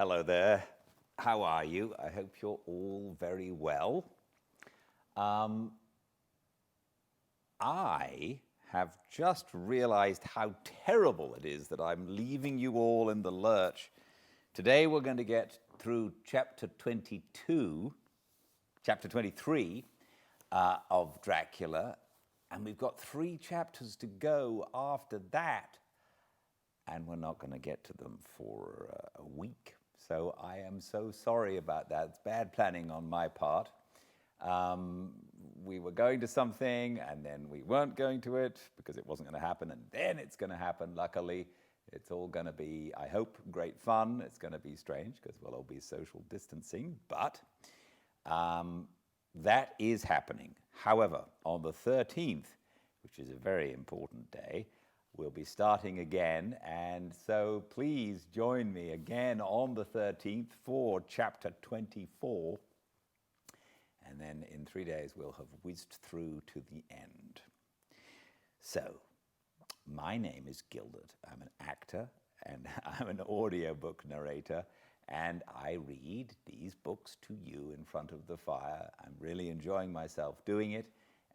Hello there. How are you? I hope you're all very well. I have just realized how terrible it is that I'm leaving you all in the lurch. Today we're going to get through chapter 23 of Dracula, and we've got 3 chapters to go after that, and we're not going to get to them for a week. So I am so sorry about that. It's bad planning on my part. We were going to something, and then we weren't going to it because it wasn't going to happen, and then it's going to happen. Luckily, it's all going to be, I hope, great fun. It's going to be strange because we'll all be social distancing, but that is happening. However, on the 13th, which is a very important day, we'll be starting again, and so please join me again on the 13th for chapter 24. And then in 3 days, we'll have whizzed through to the end. So, my name is Gildart. I'm an actor, and I'm an audiobook narrator, and I read these books to you in front of the fire. I'm really enjoying myself doing it,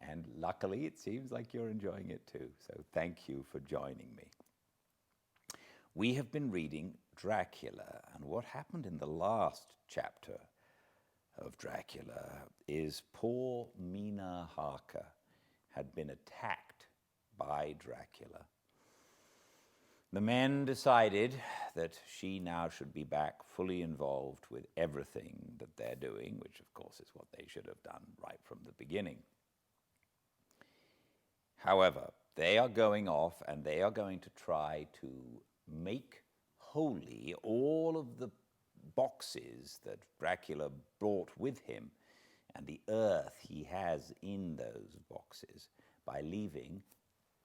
and luckily, it seems like you're enjoying it too. So thank you for joining me. We have been reading Dracula, and what happened in the last chapter of Dracula is poor Mina Harker had been attacked by Dracula. The men decided that she now should be back fully involved with everything that they're doing, which of course is what they should have done right from the beginning. However, they are going off and they are going to try to make holy all of the boxes that Dracula brought with him and the earth he has in those boxes by leaving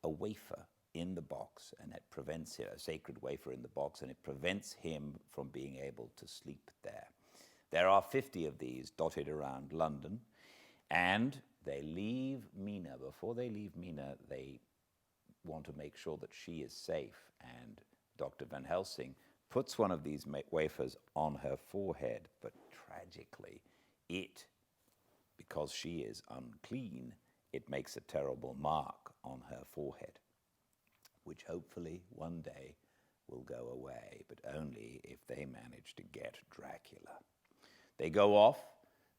a wafer in the box, and it prevents him, a sacred wafer in the box, and it prevents him from being able to sleep there. There are 50 of these dotted around London, and they leave Mina. Before they leave Mina, they want to make sure that she is safe, and Dr. Van Helsing puts one of these wafers on her forehead, but tragically, because she is unclean, it makes a terrible mark on her forehead, which hopefully one day will go away, but only if they manage to get Dracula. They go off,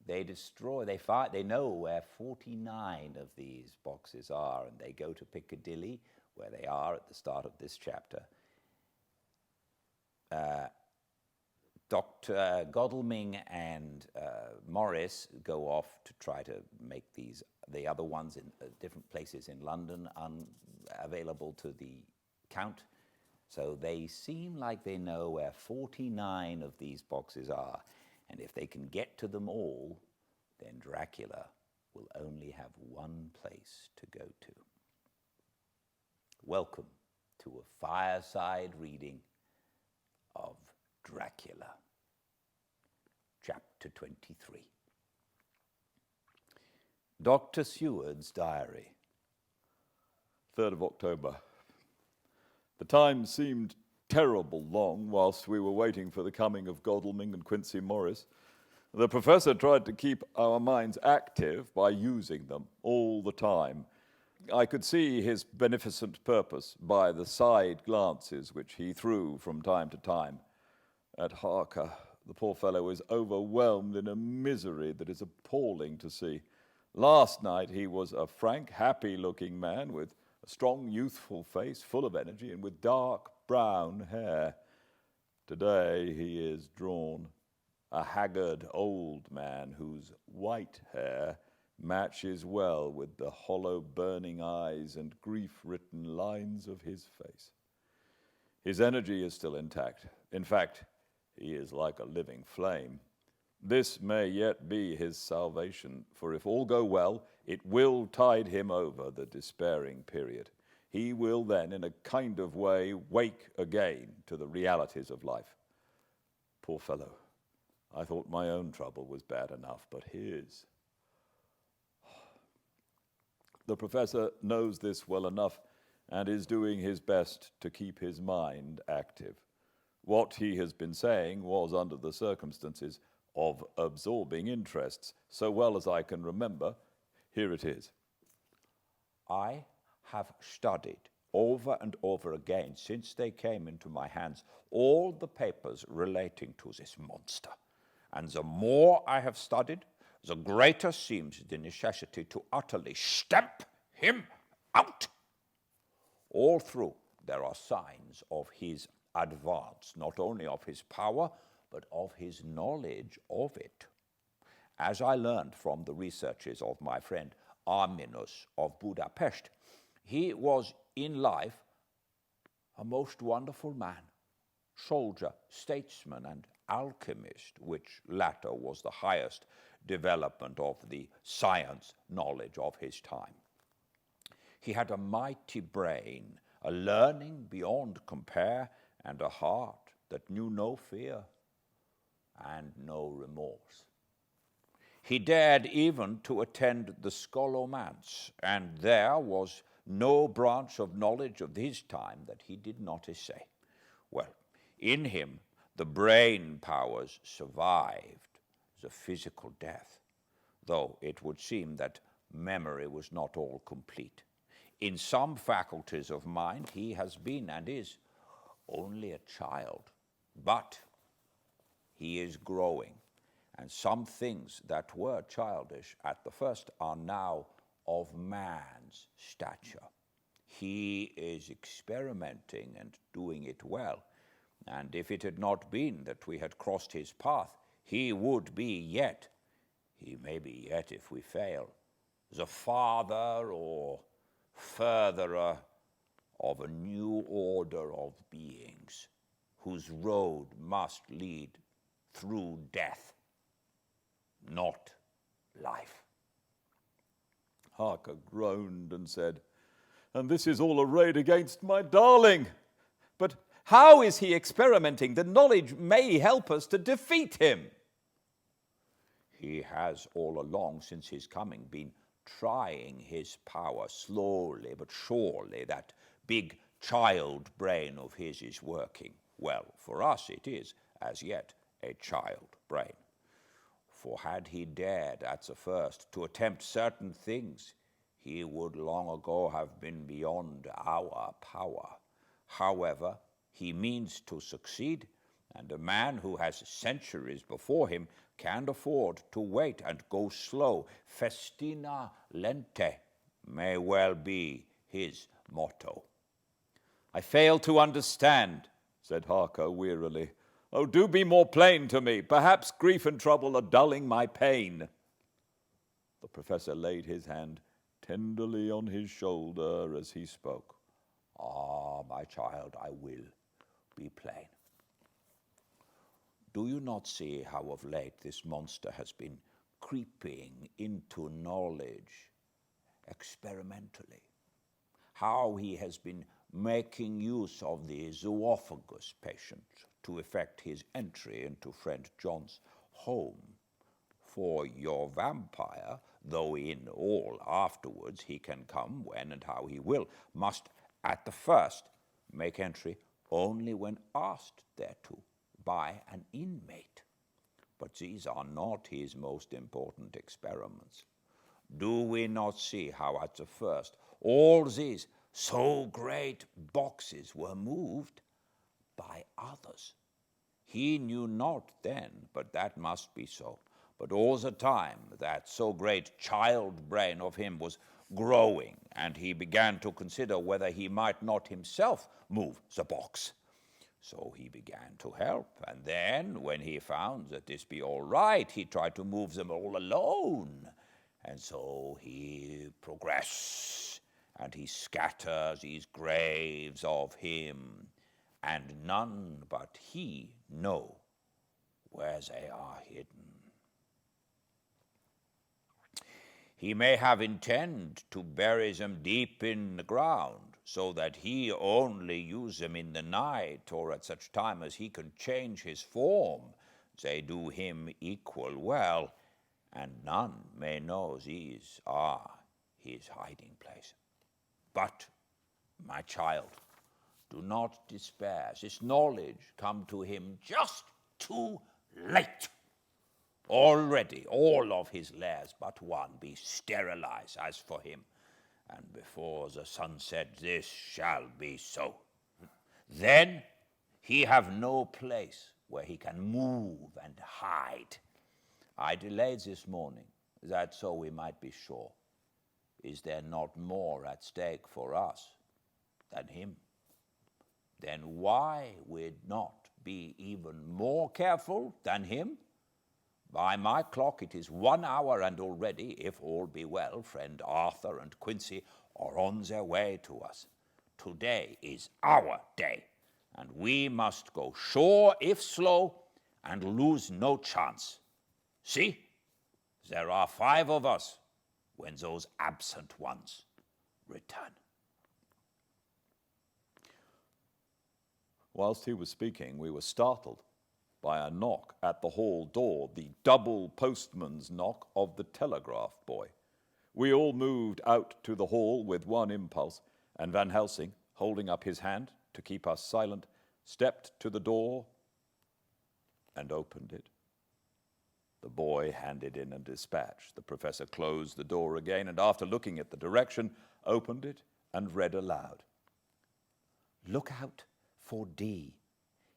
they destroy, they know where 49 of these boxes are, and they go to Piccadilly, where they are at the start of this chapter. Dr. Godalming and Morris go off to try to make the other ones in different places in London available to the Count. So they seem like they know where 49 of these boxes are. And if they can get to them all, then Dracula will only have one place to go to. Welcome to a fireside reading of Dracula, chapter 23. Dr. Seward's diary. 3rd of October. The time seemed terrible long whilst we were waiting for the coming of Godalming and Quincey Morris. The professor tried to keep our minds active by using them all the time. I could see his beneficent purpose by the side glances which he threw from time to time at Harker. The poor fellow is overwhelmed in a misery that is appalling to see. Last night he was a frank, happy-looking man with a strong, youthful face, full of energy, and with dark brown hair. Today he is drawn, a haggard old man whose white hair matches well with the hollow, burning eyes and grief-written lines of his face. His energy is still intact. In fact, he is like a living flame. This may yet be his salvation, for if all go well, it will tide him over the despairing period. He will then, in a kind of way, wake again to the realities of life. Poor fellow, I thought my own trouble was bad enough, but his. The professor knows this well enough and is doing his best to keep his mind active. What he has been saying was, under the circumstances, of absorbing interests. So well as I can remember, here it is. I have studied over and over again, since they came into my hands, all the papers relating to this monster. And the more I have studied, the greater seems the necessity to utterly stamp him out. All through, there are signs of his advance, not only of his power, but of his knowledge of it. As I learned from the researches of my friend Arminus of Budapest, he was in life a most wonderful man, soldier, statesman, and alchemist, which latter was the highest development of the science knowledge of his time. He had a mighty brain, a learning beyond compare, and a heart that knew no fear and no remorse. He dared even to attend the scholomance, and there was no branch of knowledge of his time that he did not essay. Well, in him the brain powers survived the physical death, though it would seem that memory was not all complete. In some faculties of mind he has been and is only a child, but he is growing, and some things that were childish at the first are now of man's stature. He is experimenting and doing it well, and if it had not been that we had crossed his path, he would be yet, he may be yet if we fail, the father or furtherer of a new order of beings, whose road must lead through death, not life. Harker groaned and said, "And this is all arrayed against my darling. But how is he experimenting? The knowledge may help us to defeat him." He has all along since his coming been trying his power slowly but surely. That big child brain of his is working. Well, for us it is, as yet, a child brain. For had he dared at the first to attempt certain things, he would long ago have been beyond our power. However, he means to succeed, and a man who has centuries before him can't afford to wait and go slow. Festina lente may well be his motto. "I fail to understand," said Harker wearily. "Oh, do be more plain to me. Perhaps grief and trouble are dulling my pain." The professor laid his hand tenderly on his shoulder as he spoke. "Ah, my child, I will be plain. Do you not see how of late this monster has been creeping into knowledge experimentally? How he has been making use of the zooophagus patient to effect his entry into friend John's home. For your vampire, though in all afterwards he can come when and how he will, must at the first make entry only when asked thereto by an inmate. But these are not his most important experiments. Do we not see how at the first all these so great boxes were moved by others? He knew not then, but that must be so. But all the time that so great child brain of him was growing, and he began to consider whether he might not himself move the box. So he began to help, and then when he found that this be all right, he tried to move them all alone. And so he progresses, and he scatters these graves of him, and none but he know where they are hidden. He may have intent to bury them deep in the ground, so that he only use them in the night, or at such time as he can change his form. They do him equal well, and none may know these are his hiding place. But, my child, Do not despair. This knowledge come to him just too late. Already all of his lairs but one be sterilized as for him, and before the sunset this shall be so. Then he have no place where he can move and hide. I delayed this morning, that so we might be sure. Is there not more at stake for us than him? Then why would not be even more careful than him? By my clock it is 1 hour, and already, if all be well, friend Arthur and Quincy are on their way to us. Today is our day, and we must go sure if slow, and lose no chance. See, there are 5 of us when those absent ones return. Whilst he was speaking, we were startled by a knock at the hall door, the double postman's knock of the telegraph boy. We all moved out to the hall with one impulse, and Van Helsing, holding up his hand to keep us silent, stepped to the door and opened it. The boy handed in a dispatch. The professor closed the door again, and after looking at the direction, opened it and read aloud. Look out for D.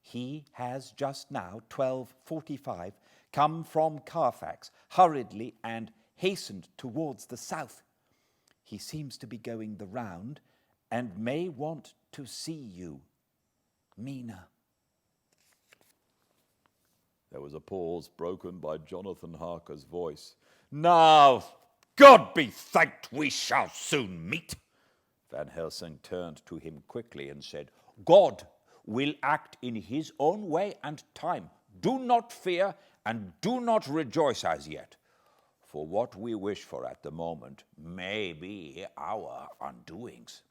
He has just now, 12:45, come from Carfax, hurriedly and hastened towards the south. He seems to be going the round, and may want to see you. Mina. There was a pause broken by Jonathan Harker's voice. Now, God be thanked, we shall soon meet. Van Helsing turned to him quickly and said, God will act in his own way and time. Do not fear and do not rejoice as yet, for what we wish for at the moment may be our undoings.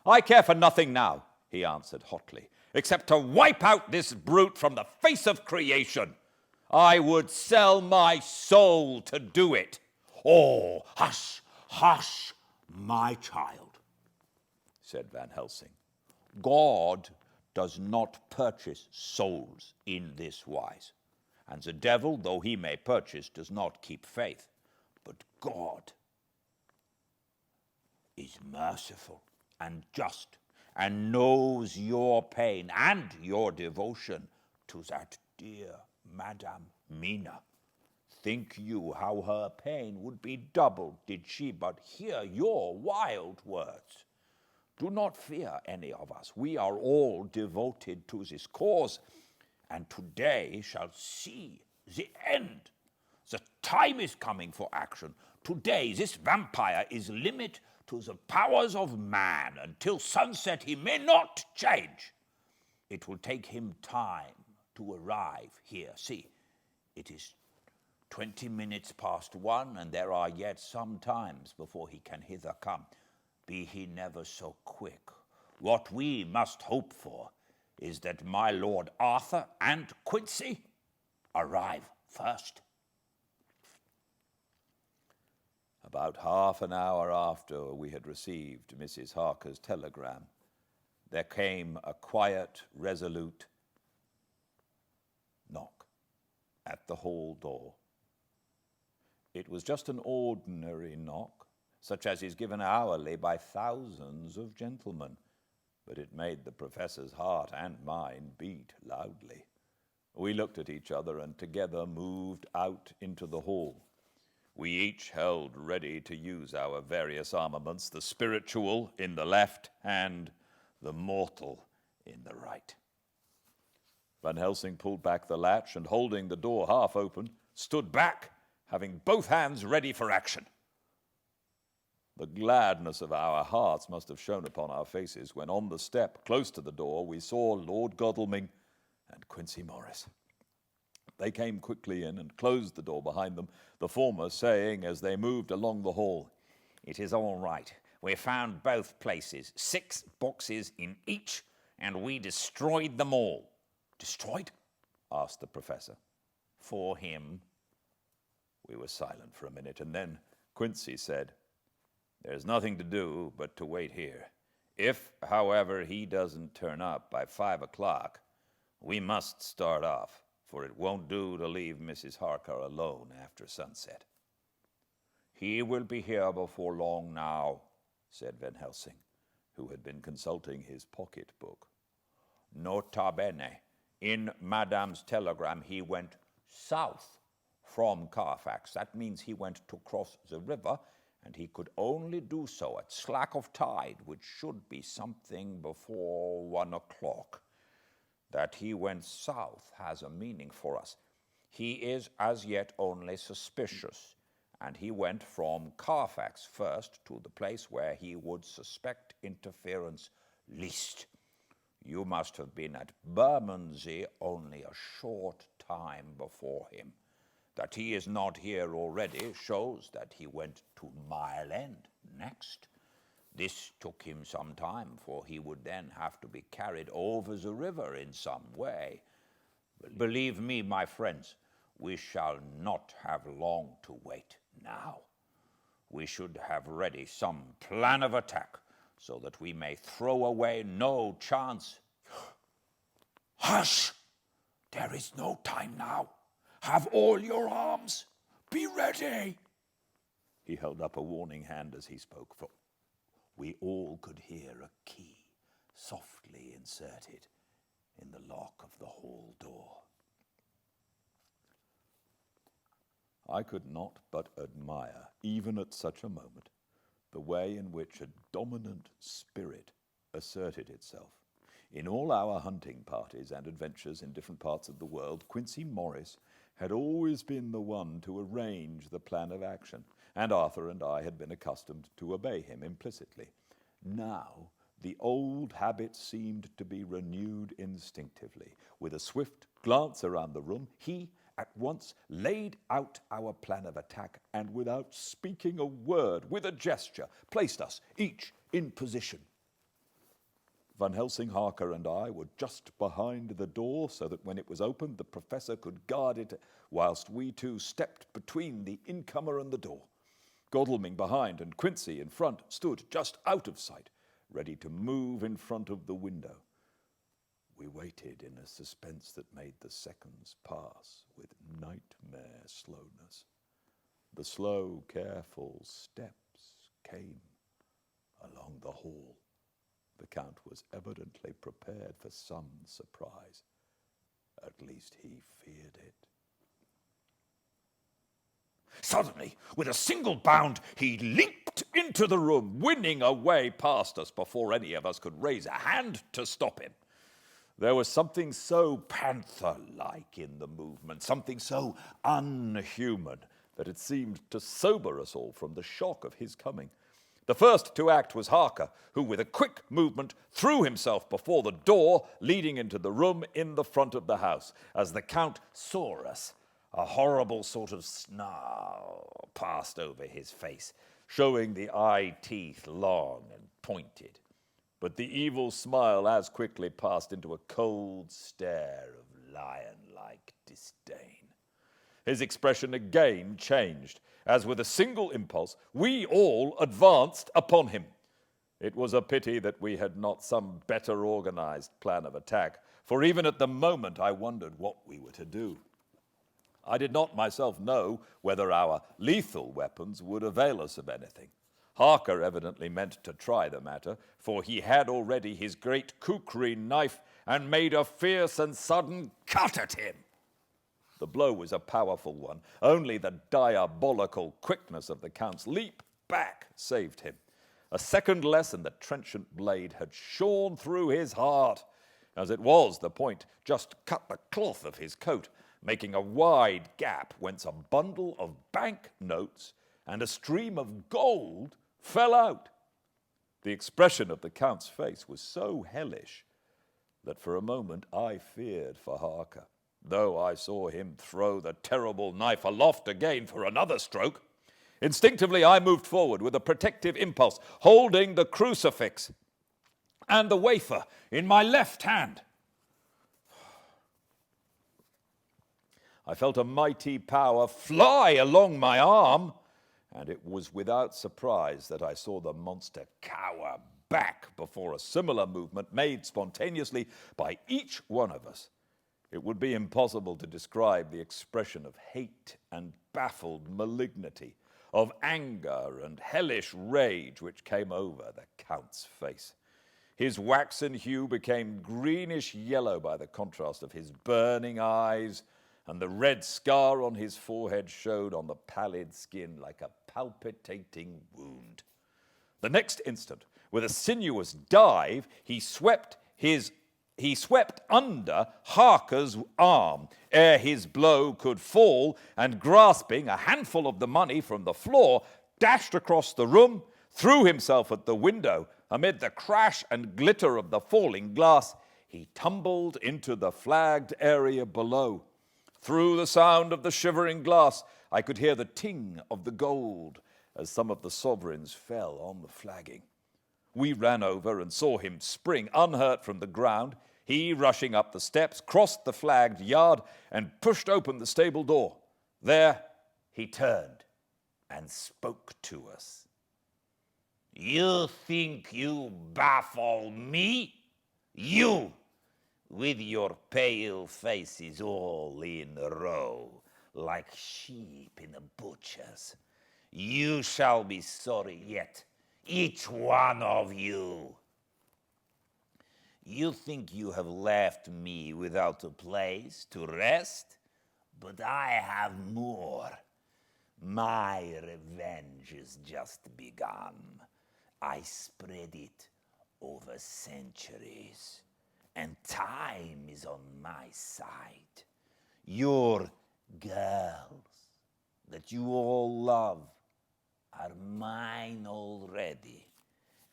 I care for nothing now, he answered hotly, except to wipe out this brute from the face of creation. I would sell my soul to do it. Oh, hush, hush, my child, said Van Helsing. God does not purchase souls in this wise. And the devil, though he may purchase, does not keep faith. But God is merciful and just, and knows your pain and your devotion to that dear Madame Mina. Think you how her pain would be doubled did she but hear your wild words? Do not fear any of us. We are all devoted to this cause, and today shall see the end. The time is coming for action. Today this vampire is limit to the powers of man. Until sunset he may not change. It will take him time to arrive here. See, it is 20 minutes past 1, and there are yet some times before he can hither come. Be he never so quick, what we must hope for is that my Lord Arthur and Quincy arrive first. About half an hour after we had received Mrs. Harker's telegram, there came a quiet, resolute knock at the hall door. It was just an ordinary knock, such as is given hourly by thousands of gentlemen, but it made the professor's heart and mine beat loudly. We looked at each other and together moved out into the hall. We each held ready to use our various armaments, the spiritual in the left hand, the mortal in the right. Van Helsing pulled back the latch and, holding the door half open, stood back, having both hands ready for action. The gladness of our hearts must have shone upon our faces when on the step close to the door we saw Lord Godalming and Quincy Morris. They came quickly in and closed the door behind them, the former saying as they moved along the hall, "It is all right. We found both places, 6 boxes in each, and we destroyed them all." "Destroyed?" asked the professor. "For him." We were silent for a minute, and then Quincy said, "There's nothing to do but to wait here. If, however, he doesn't turn up by 5 o'clock, we must start off, for it won't do to leave Mrs. Harker alone after sunset." "He will be here before long now," said Van Helsing, who had been consulting his pocket-book. "Nota bene, in Madame's telegram he went south from Carfax. That means he went to cross the river, and he could only do so at slack of tide, which should be something before 1 o'clock. That he went south has a meaning for us. He is as yet only suspicious, and he went from Carfax first to the place where he would suspect interference least. You must have been at Bermondsey only a short time before him. That he is not here already shows that he went to Mile End next. This took him some time, for he would then have to be carried over the river in some way. Believe me, my friends, we shall not have long to wait now. We should have ready some plan of attack, so that we may throw away no chance." "Hush! There is no time now. Have all your arms. Be ready." He held up a warning hand as he spoke, for we all could hear a key softly inserted in the lock of the hall door. I could not but admire, even at such a moment, the way in which a dominant spirit asserted itself. In all our hunting parties and adventures in different parts of the world, Quincey Morris had always been the one to arrange the plan of action, and Arthur and I had been accustomed to obey him implicitly. Now, the old habit seemed to be renewed instinctively. With a swift glance around the room, he at once laid out our plan of attack, and without speaking a word, with a gesture, placed us each in position. Van Helsing, Harker, and I were just behind the door, so that when it was opened, the professor could guard it, whilst we two stepped between the incomer and the door. Godalming behind and Quincey in front stood just out of sight, ready to move in front of the window. We waited in a suspense that made the seconds pass with nightmare slowness. The slow, careful steps came along the hall. The Count was evidently prepared for some surprise. At least he feared it. Suddenly, with a single bound, he leaped into the room, winning a way past us before any of us could raise a hand to stop him. There was something so panther-like in the movement, something so unhuman, that it seemed to sober us all from the shock of his coming. The first to act was Harker, who with a quick movement threw himself before the door leading into the room in the front of the house. As the Count saw us, a horrible sort of snarl passed over his face, showing the eye teeth long and pointed. But the evil smile as quickly passed into a cold stare of lion-like disdain. His expression again changed, as with a single impulse, we all advanced upon him. It was a pity that we had not some better organized plan of attack, for even at the moment I wondered what we were to do. I did not myself know whether our lethal weapons would avail us of anything. Harker evidently meant to try the matter, for he had already his great kukri knife and made a fierce and sudden cut at him. The blow was a powerful one. Only the diabolical quickness of the Count's leap back saved him. A second less and the trenchant blade had shorn through his heart. As it was, the point just cut the cloth of his coat, making a wide gap whence a bundle of bank notes and a stream of gold fell out. The expression of the Count's face was so hellish that for a moment I feared for Harker, though I saw him throw the terrible knife aloft again for another stroke. Instinctively I moved forward with a protective impulse, holding the crucifix and the wafer in my left hand. I felt a mighty power fly along my arm, and it was without surprise that I saw the monster cower back before a similar movement made spontaneously by each one of us. It would be impossible to describe the expression of hate and baffled malignity, of anger and hellish rage which came over the Count's face. His waxen hue became greenish yellow by the contrast of his burning eyes, and the red scar on his forehead showed on the pallid skin like a palpitating wound. The next instant, with a sinuous dive, he swept under Harker's arm ere his blow could fall, and grasping a handful of the money from the floor, dashed across the room, threw himself at the window. Amid the crash and glitter of the falling glass, he tumbled into the flagged area below. Through the sound of the shivering glass, I could hear the ting of the gold as some of the sovereigns fell on the flagging. We ran over and saw him spring unhurt from the ground. He, rushing up the steps, crossed the flagged yard and pushed open the stable door. There he turned and spoke to us. You think you baffle me? You, with your pale faces all in a row, like sheep in a butcher's. You shall be sorry yet, each one of you. You think you have left me without a place to rest, but I have more. My revenge is just begun. I spread it over centuries, and time is on my side. Your girls that you all love are mine already,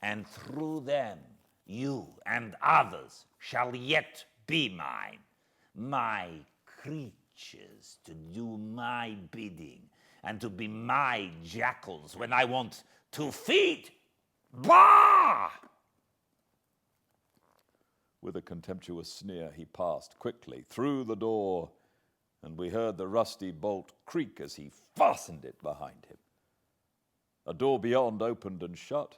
and through them you and others shall yet be mine, my creatures to do my bidding and to be my jackals when I want to feed. Bah! With a contemptuous sneer, he passed quickly through the door, and we heard the rusty bolt creak as he fastened it behind him. A door beyond opened and shut.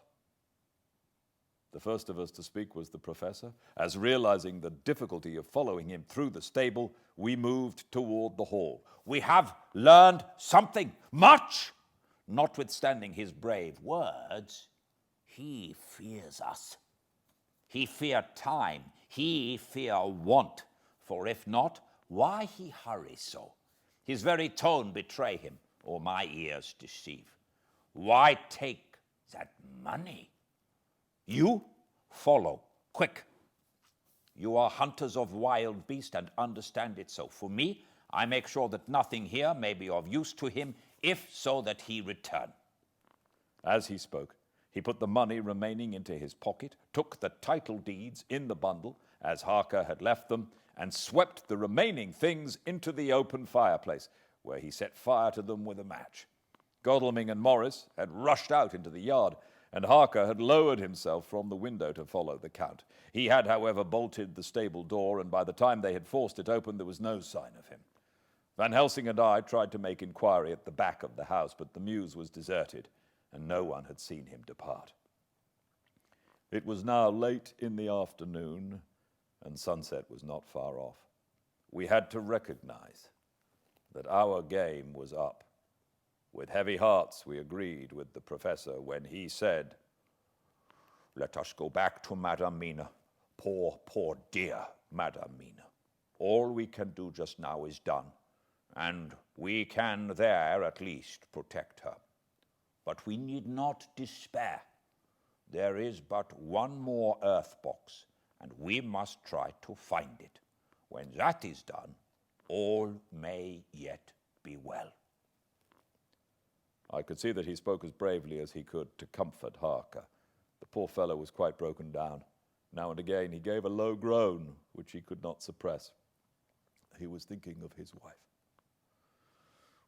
The first of us to speak was the professor, as realizing the difficulty of following him through the stable, we moved toward the hall. We have learned something, much. Notwithstanding his brave words, he fears us. He fear time. He fear want. For if not, why he hurry so? His very tone betray him, or my ears deceive. Why take that money? You follow, quick. You are hunters of wild beast and understand it so. For me, I make sure that nothing here may be of use to him, if so that he return. As he spoke, he put the money remaining into his pocket, took the title deeds in the bundle, as Harker had left them, and swept the remaining things into the open fireplace, where he set fire to them with a match. Godalming and Morris had rushed out into the yard, and Harker had lowered himself from the window to follow the Count. He had, however, bolted the stable door, and by the time they had forced it open, there was no sign of him. Van Helsing and I tried to make inquiry at the back of the house, but the mews was deserted, and no one had seen him depart. It was now late in the afternoon, and sunset was not far off. We had to recognize that our game was up. With heavy hearts, we agreed with the professor when he said, "Let us go back to Madame Mina. Poor dear Madame Mina. All we can do just now is done, and we can there at least protect her. But we need not despair. There is but one more earth box, and we must try to find it. When that is done, all may yet be well." I could see that he spoke as bravely as he could to comfort Harker. The poor fellow was quite broken down. Now and again he gave a low groan, which he could not suppress. He was thinking of his wife.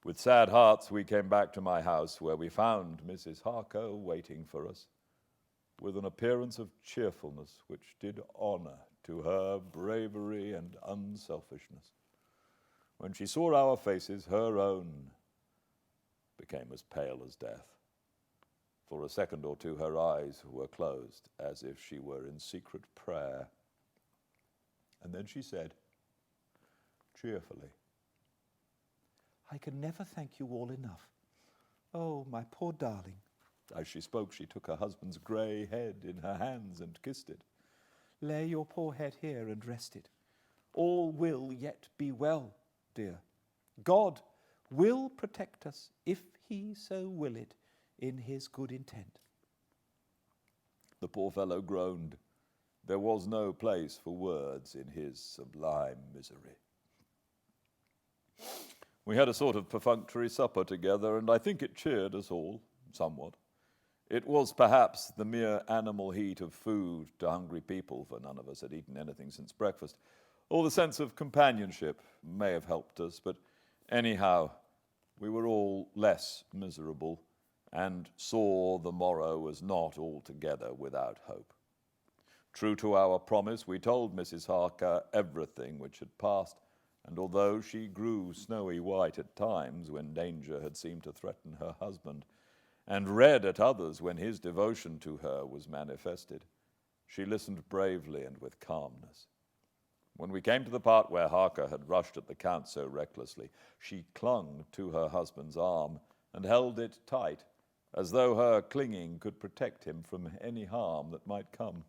With sad hearts, we came back to my house, where we found Mrs. Harker waiting for us, with an appearance of cheerfulness which did honor to her bravery and unselfishness. When she saw our faces, her own became as pale as death. For a second or two her eyes were closed, as if she were in secret prayer. And then she said, cheerfully, I can never thank you all enough. Oh, my poor darling. As she spoke, she took her husband's grey head in her hands and kissed it. Lay your poor head here and rest it. All will yet be well, dear. God will protect us, if he so will it, in his good intent. The poor fellow groaned. There was no place for words in his sublime misery. We had a sort of perfunctory supper together, and I think it cheered us all somewhat. It was perhaps the mere animal heat of food to hungry people, for none of us had eaten anything since breakfast, or the sense of companionship may have helped us, but anyhow, we were all less miserable and saw the morrow as not altogether without hope. True to our promise, we told Mrs. Harker everything which had passed, and although she grew snowy white at times when danger had seemed to threaten her husband, and red at others when his devotion to her was manifested, she listened bravely and with calmness. When we came to the part where Harker had rushed at the Count so recklessly, she clung to her husband's arm and held it tight, as though her clinging could protect him from any harm that might come.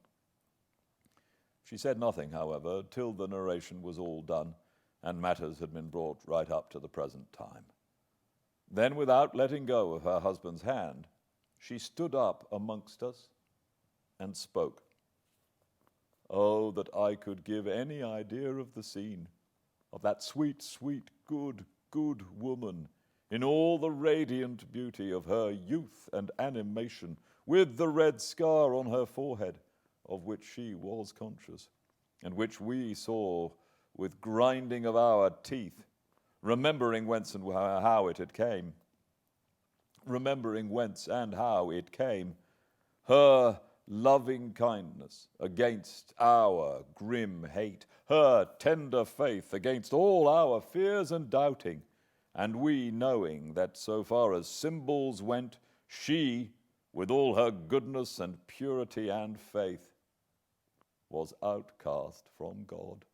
She said nothing, however, till the narration was all done, and matters had been brought right up to the present time. Then, without letting go of her husband's hand, she stood up amongst us and spoke. Oh, that I could give any idea of the scene, of that sweet, sweet, good, good woman, in all the radiant beauty of her youth and animation, with the red scar on her forehead, of which she was conscious, and which we saw with grinding of our teeth, remembering whence and how it had came. Remembering whence and how it came. Her loving kindness against our grim hate. Her tender faith against all our fears and doubting. And we knowing that so far as symbols went, she, with all her goodness and purity and faith, was outcast from God.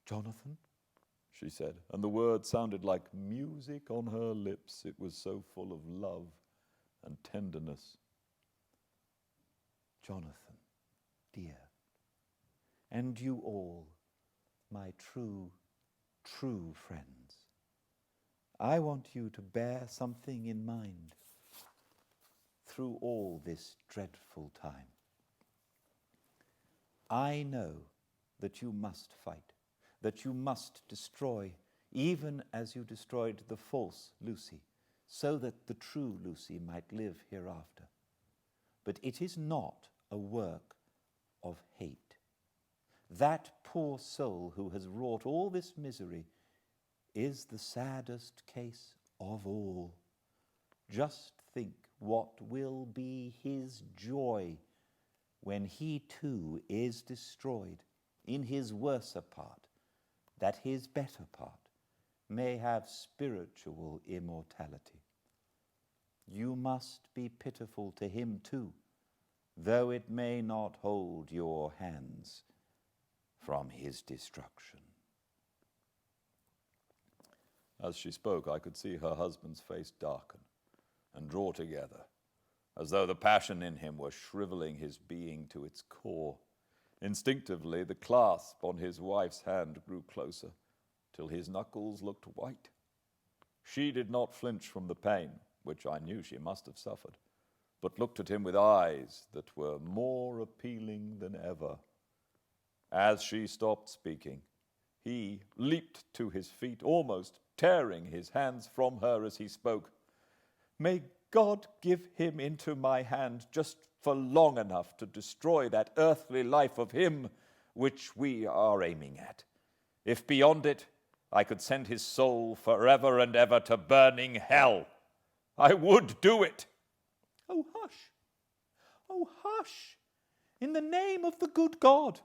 Jonathan, she said, and the word sounded like music on her lips. It was so full of love and tenderness. Jonathan, dear, and you all, my true, true friends, I want you to bear something in mind through all this dreadful time. I know that you must fight, that you must destroy, even as you destroyed the false Lucy, so that the true Lucy might live hereafter. But it is not a work of hate. That poor soul who has wrought all this misery is the saddest case of all. Just think what will be his joy when he too is destroyed in his worser part, that his better part may have spiritual immortality. You must be pitiful to him too, though it may not hold your hands from his destruction. As she spoke, I could see her husband's face darken and draw together, as though the passion in him were shriveling his being to its core. Instinctively, the clasp on his wife's hand grew closer, till his knuckles looked white. She did not flinch from the pain, which I knew she must have suffered, but looked at him with eyes that were more appealing than ever. As she stopped speaking, he leaped to his feet, almost tearing his hands from her as he spoke. May God give him into my hand just for long enough to destroy that earthly life of him which we are aiming at. If beyond it, I could send his soul forever and ever to burning hell, I would do it. Oh, hush. Oh, hush. In the name of the good God,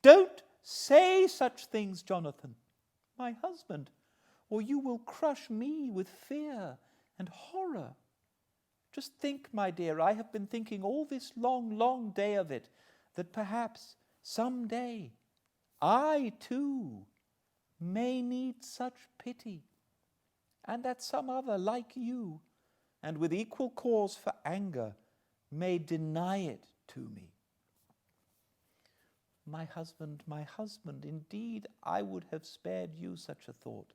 don't say such things, Jonathan, my husband, or you will crush me with fear and horror. Just think, my dear, I have been thinking all this long, long day of it, that perhaps some day I too may need such pity, and that some other like you, and with equal cause for anger, may deny it to me. My husband, indeed I would have spared you such a thought,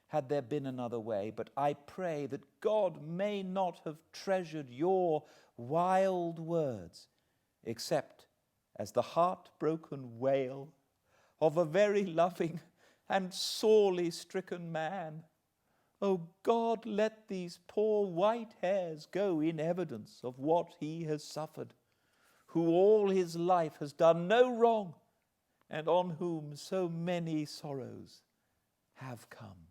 had there been another way, but I pray that God may not have treasured your wild words, except as the heartbroken wail of a very loving and sorely stricken man. O God, let these poor white hairs go in evidence of what he has suffered, who all his life has done no wrong, and on whom so many sorrows have come.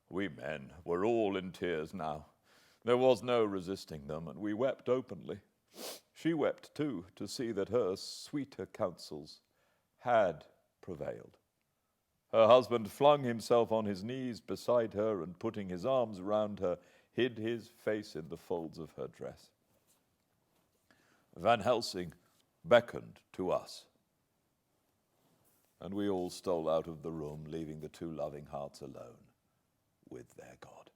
We men were all in tears now. There was no resisting them, and we wept openly. She wept too, to see that her sweeter counsels had prevailed. Her husband flung himself on his knees beside her, and putting his arms round her, hid his face in the folds of her dress. Van Helsing beckoned to us, and we all stole out of the room, leaving the two loving hearts alone with their God.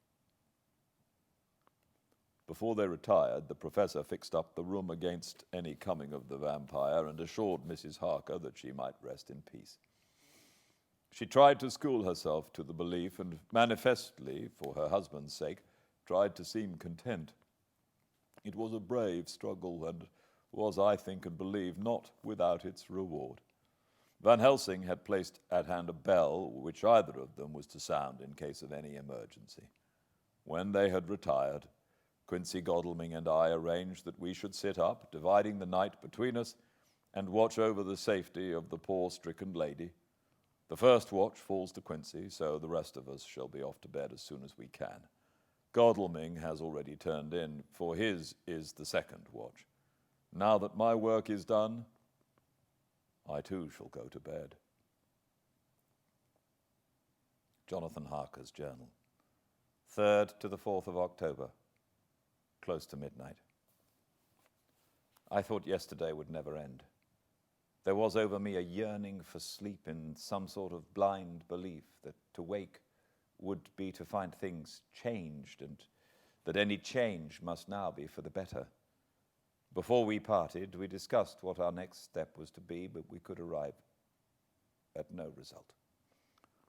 Before they retired, the professor fixed up the room against any coming of the vampire and assured Mrs. Harker that she might rest in peace. She tried to school herself to the belief, and manifestly, for her husband's sake, tried to seem content. It was a brave struggle, and was, I think and believe, not without its reward. Van Helsing had placed at hand a bell, which either of them was to sound in case of any emergency. When they had retired, Quincy Godalming and I arranged that we should sit up, dividing the night between us, and watch over the safety of the poor stricken lady. The first watch falls to Quincy, so the rest of us shall be off to bed as soon as we can. Godalming has already turned in, for his is the second watch. Now that my work is done, I too shall go to bed. Jonathan Harker's journal. 3rd to the 4th of October, close to midnight. I thought yesterday would never end. There was over me a yearning for sleep, in some sort of blind belief that to wake would be to find things changed, and that any change must now be for the better. Before we parted, we discussed what our next step was to be, but we could arrive at no result.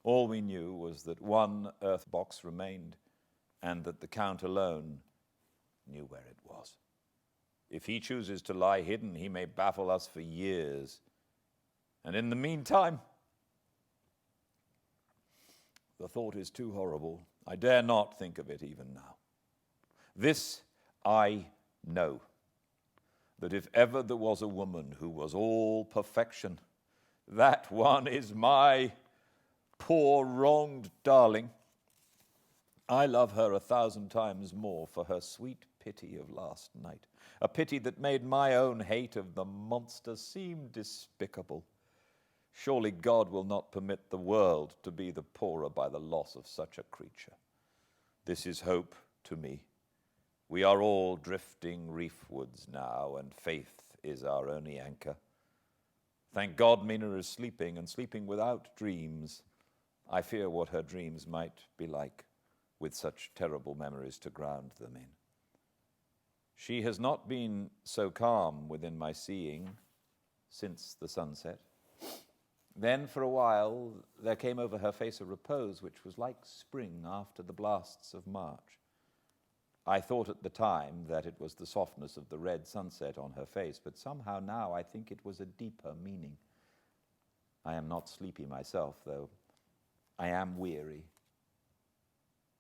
All we knew was that one earth box remained, and that the Count alone knew where it was. If he chooses to lie hidden, he may baffle us for years. And in the meantime, the thought is too horrible. I dare not think of it even now. This I know, that if ever there was a woman who was all perfection, that one is my poor wronged darling. I love her 1,000 times more for her sweet pity of last night, a pity that made my own hate of the monster seem despicable. Surely God will not permit the world to be the poorer by the loss of such a creature. This is hope to me. We are all drifting reefwards now, and faith is our only anchor. Thank God Mina is sleeping, and sleeping without dreams. I fear what her dreams might be like, with such terrible memories to ground them in. She has not been so calm within my seeing since the sunset. Then for a while there came over her face a repose which was like spring after the blasts of March. I thought at the time that it was the softness of the red sunset on her face, but somehow now I think it was a deeper meaning. I am not sleepy myself, though I am weary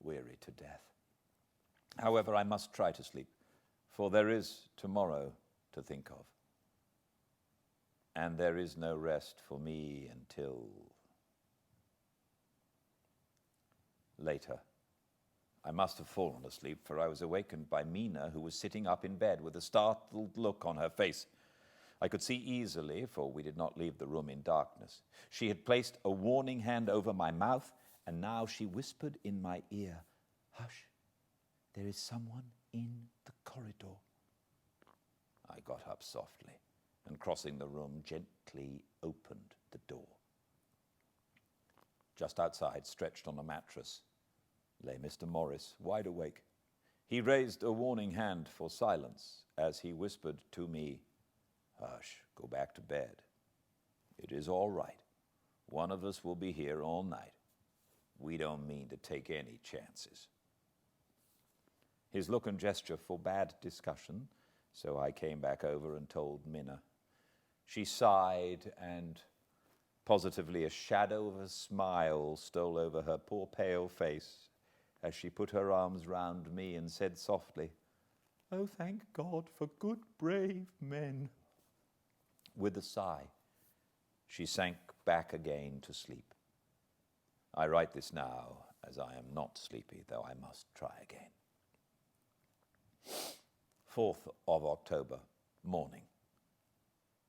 to death. However, I must try to sleep, for there is tomorrow to think of. And there is no rest for me until later. I must have fallen asleep, for I was awakened by Mina, who was sitting up in bed with a startled look on her face. I could see easily, for we did not leave the room in darkness. She had placed a warning hand over my mouth, and now she whispered in my ear, "Hush, there is someone in the corridor." I got up softly and, crossing the room, gently opened the door. Just outside, stretched on a mattress, lay Mr. Morris, wide awake. He raised a warning hand for silence as he whispered to me, "Hush, go back to bed. It is all right. One of us will be here all night. We don't mean to take any chances." His look and gesture forbade discussion, so I came back over and told Minna. She sighed, and positively a shadow of a smile stole over her poor pale face as she put her arms round me and said softly, "Oh, thank God for good, brave men." With a sigh, she sank back again to sleep. I write this now, as I am not sleepy, though I must try again. 4th of October, morning.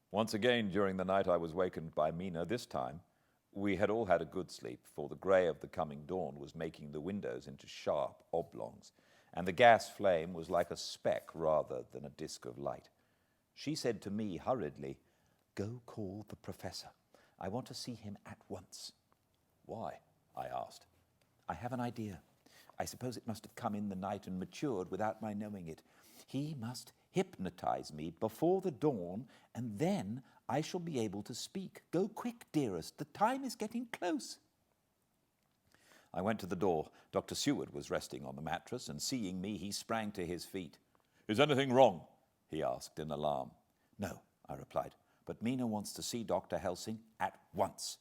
Once again during the night I was wakened by Mina. This time we had all had a good sleep, for the grey of the coming dawn was making the windows into sharp oblongs, and the gas flame was like a speck rather than a disk of light. She said to me hurriedly, "Go call the professor. I want to see him at once." "Why?" I asked. "I have an idea. I suppose it must have come in the night and matured without my knowing it. He must hypnotize me before the dawn, and then I shall be able to speak. Go quick, dearest. The time is getting close." I went to the door. Dr. Seward was resting on the mattress, and seeing me, he sprang to his feet. "Is anything wrong?" he asked in alarm. "No," I replied, "but Mina wants to see Dr. Helsing at once."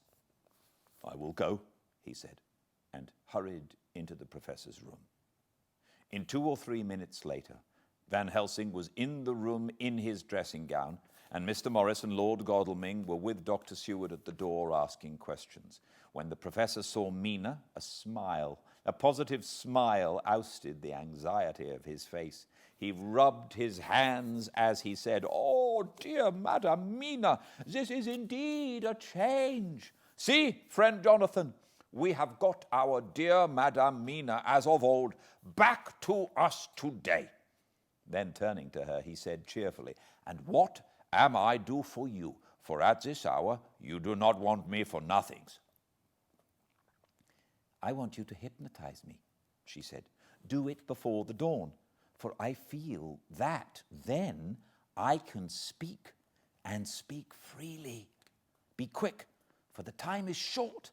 "I will go," he said, and hurried into the professor's room. In 2 or 3 minutes later, Van Helsing was in the room in his dressing gown, and Mr. Morris and Lord Godalming were with Dr. Seward at the door asking questions. When the professor saw Mina, a positive smile, ousted the anxiety of his face. He rubbed his hands as he said, "Oh, dear Madam Mina, this is indeed a change. See, friend Jonathan, we have got our dear Madam Mina, as of old, back to us today." Then turning to her, he said cheerfully, "And what am I do for you? For at this hour you do not want me for nothings." "I want you to hypnotize me," she said. "Do it before the dawn, for I feel that then I can speak, and speak freely. Be quick, for the time is short."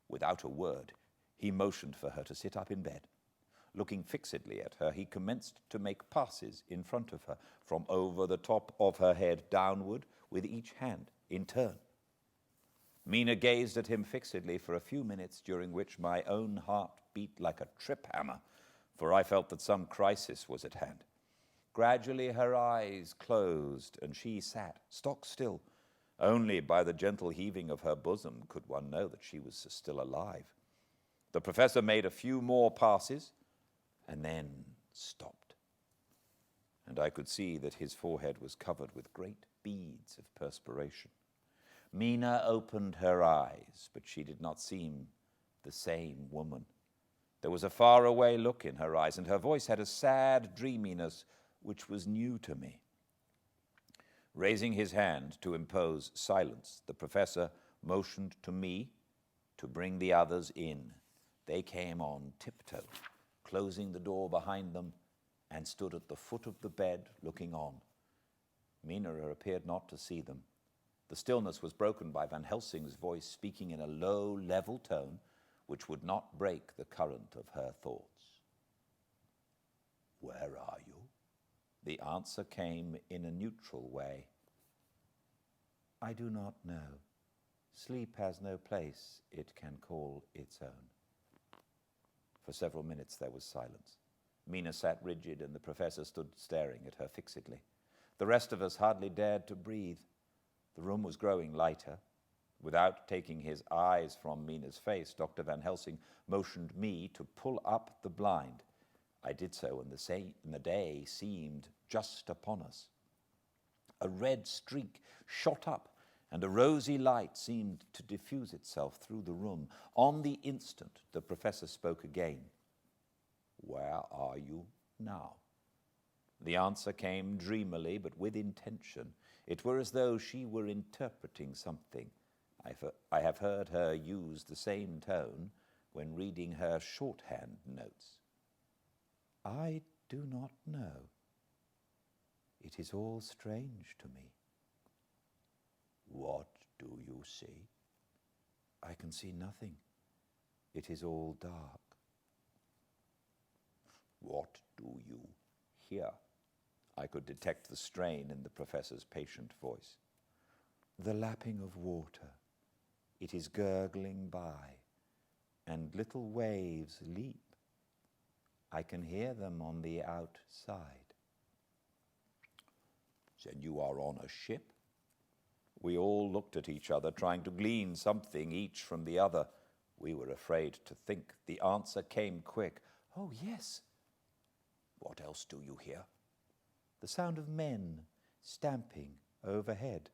Without a word, he motioned for her to sit up in bed. Looking fixedly at her, he commenced to make passes in front of her, from over the top of her head downward, with each hand in turn. Mina gazed at him fixedly for a few minutes, during which my own heart beat like a trip hammer, for I felt that some crisis was at hand. Gradually her eyes closed, and she sat stock still. Only by the gentle heaving of her bosom could one know that she was still alive. The professor made a few more passes, and then stopped. And I could see that his forehead was covered with great beads of perspiration. Mina opened her eyes, but she did not seem the same woman. There was a faraway look in her eyes, and her voice had a sad dreaminess which was new to me. Raising his hand to impose silence, the professor motioned to me to bring the others in. They came on tiptoe, closing the door behind them, and stood at the foot of the bed looking on. Mina appeared not to see them. The stillness was broken by Van Helsing's voice speaking in a low, level tone which would not break the current of her thoughts. "Where are you?" The answer came in a neutral way. "I do not know. Sleep has no place it can call its own." For several minutes there was silence. Mina sat rigid, and the professor stood staring at her fixedly. The rest of us hardly dared to breathe. The room was growing lighter. Without taking his eyes from Mina's face, Dr. Van Helsing motioned me to pull up the blind. I did so, and the day seemed just upon us. A red streak shot up, and a rosy light seemed to diffuse itself through the room. On the instant, the professor spoke again. Where are you now? The answer came dreamily, but with intention. It were as though she were interpreting something. I have heard her use the same tone when reading her shorthand notes. I do not know. It is all strange to me. What do you see? I can see nothing. It is all dark. What do you hear? I could detect the strain in the professor's patient voice. The lapping of water. It is gurgling by, and little waves leap. I can hear them on the outside. Then you are on a ship? We all looked at each other, trying to glean something each from the other. We were afraid to think. The answer came quick. Oh, yes. What else do you hear? The sound of men stamping overhead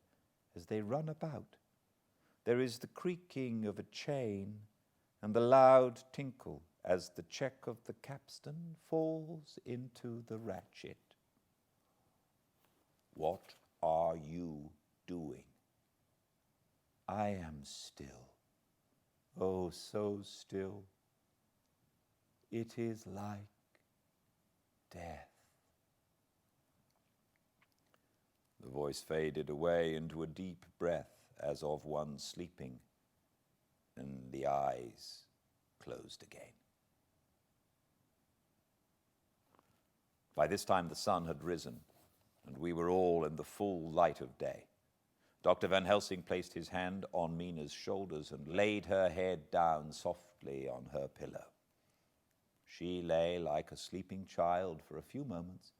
as they run about. There is the creaking of a chain and the loud tinkle as the check of the capstan falls into the ratchet. What are you doing? I am still. Oh, so still. It is like death. The voice faded away into a deep breath as of one sleeping, and the eyes closed again. By this time the sun had risen, and we were all in the full light of day. Dr. Van Helsing placed his hand on Mina's shoulders and laid her head down softly on her pillow. She lay like a sleeping child for a few moments,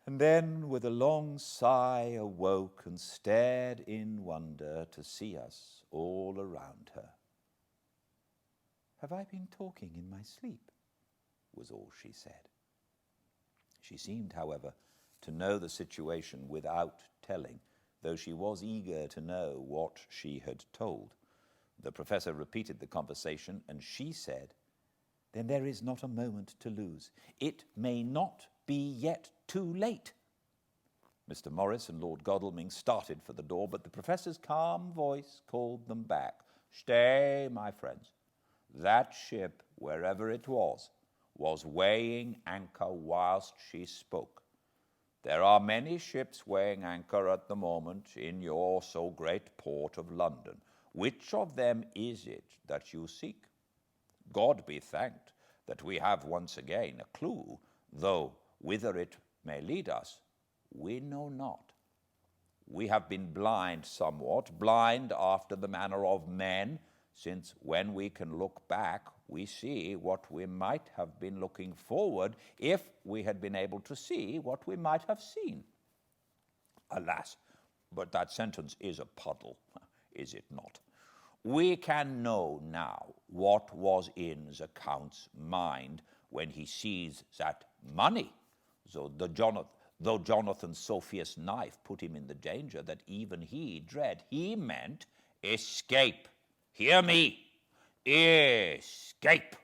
and then with a long sigh awoke and stared in wonder to see us all around her. Have I been talking in my sleep? Was all she said. She seemed, however, to know the situation without telling, though she was eager to know what she had told. The professor repeated the conversation, and she said, Then there is not a moment to lose. It may not be yet too late. Mr. Morris and Lord Godalming started for the door, but the professor's calm voice called them back. Stay, my friends. That ship, wherever it was weighing anchor whilst she spoke. There are many ships weighing anchor at the moment in your so great port of London. Which of them is it that you seek? God be thanked that we have once again a clue, though whither it may lead us, we know not. We have been blind somewhat, blind after the manner of men, since when we can look back, we see what we might have been looking forward if we had been able to see what we might have seen. Alas, but that sentence is a puddle, is it not? We can know now what was in the Count's mind when he sees that money, though Jonathan's so fierce knife put him in the danger that even he dread, he meant escape. Hear me, escape.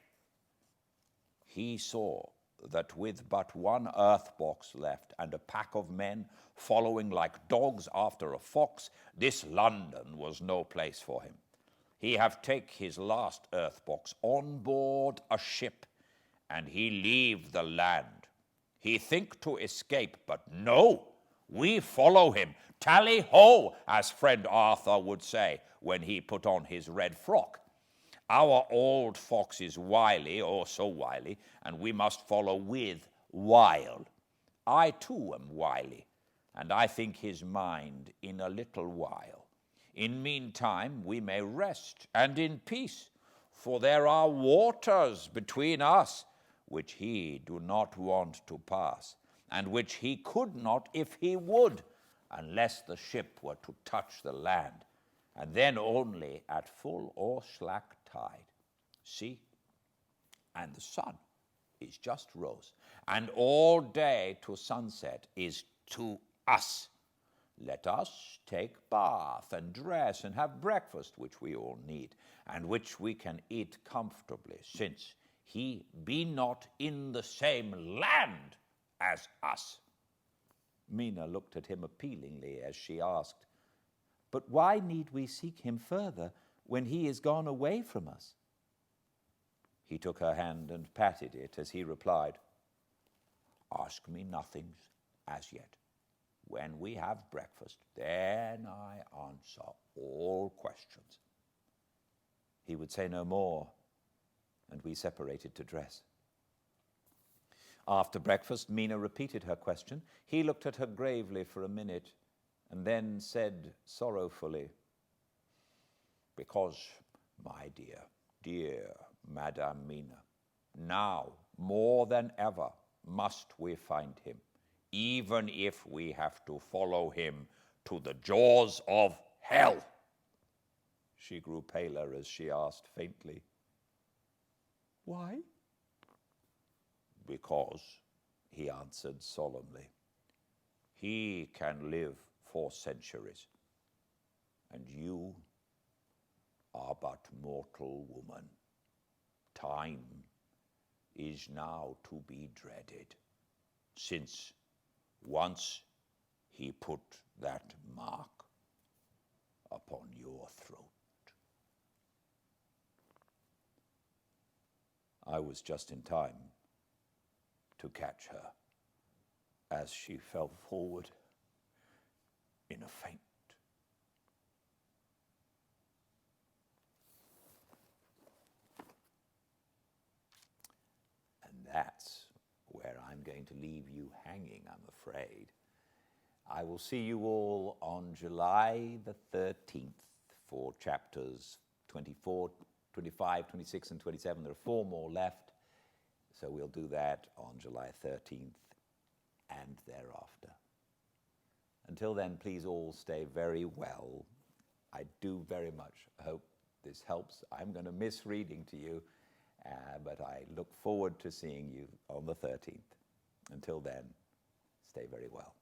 He saw that with but one earth box left and a pack of men following like dogs after a fox, this London was no place for him. He have take his last earth box on board a ship, and he leave the land. He think to escape, but no, we follow him. Tally ho, as friend Arthur would say when he put on his red frock. Our old fox is wily, oh so wily, and we must follow with wile. I too am wily, and I think his mind in a little while. In meantime we may rest and in peace, for there are waters between us which he do not want to pass, and which he could not if he would, unless the ship were to touch the land, and then only at full or slack tide. See, and the sun is just rose, and all day to sunset is to us. Let us take bath and dress and have breakfast, which we all need, and which we can eat comfortably, since he be not in the same land as us. Mina looked at him appealingly as she asked, "But why need we seek him further when he is gone away from us?" He took her hand and patted it as he replied, "Ask me nothing as yet. When we have breakfast, then I answer all questions." He would say no more, and we separated to dress. After breakfast, Mina repeated her question. He looked at her gravely for a minute and then said sorrowfully, "Because, my dear Madame Mina, now more than ever must we find him, even if we have to follow him to the jaws of hell." She grew paler as she asked faintly, "Why?" "Because," he answered solemnly, "he can live for centuries, and you are but mortal woman. Time is now to be dreaded, since once he put that mark upon your throat." I was just in time to catch her as she fell forward in a faint. And that's where I'm going to leave you hanging, I'm afraid. I will see you all on July the 13th for chapters 24, 25, 26, and 27. There are 4 more left, so we'll do that on July 13th and thereafter. Until then, please all stay very well. I do very much hope this helps. I'm going to miss reading to you, but I look forward to seeing you on the 13th. Until then, stay very well.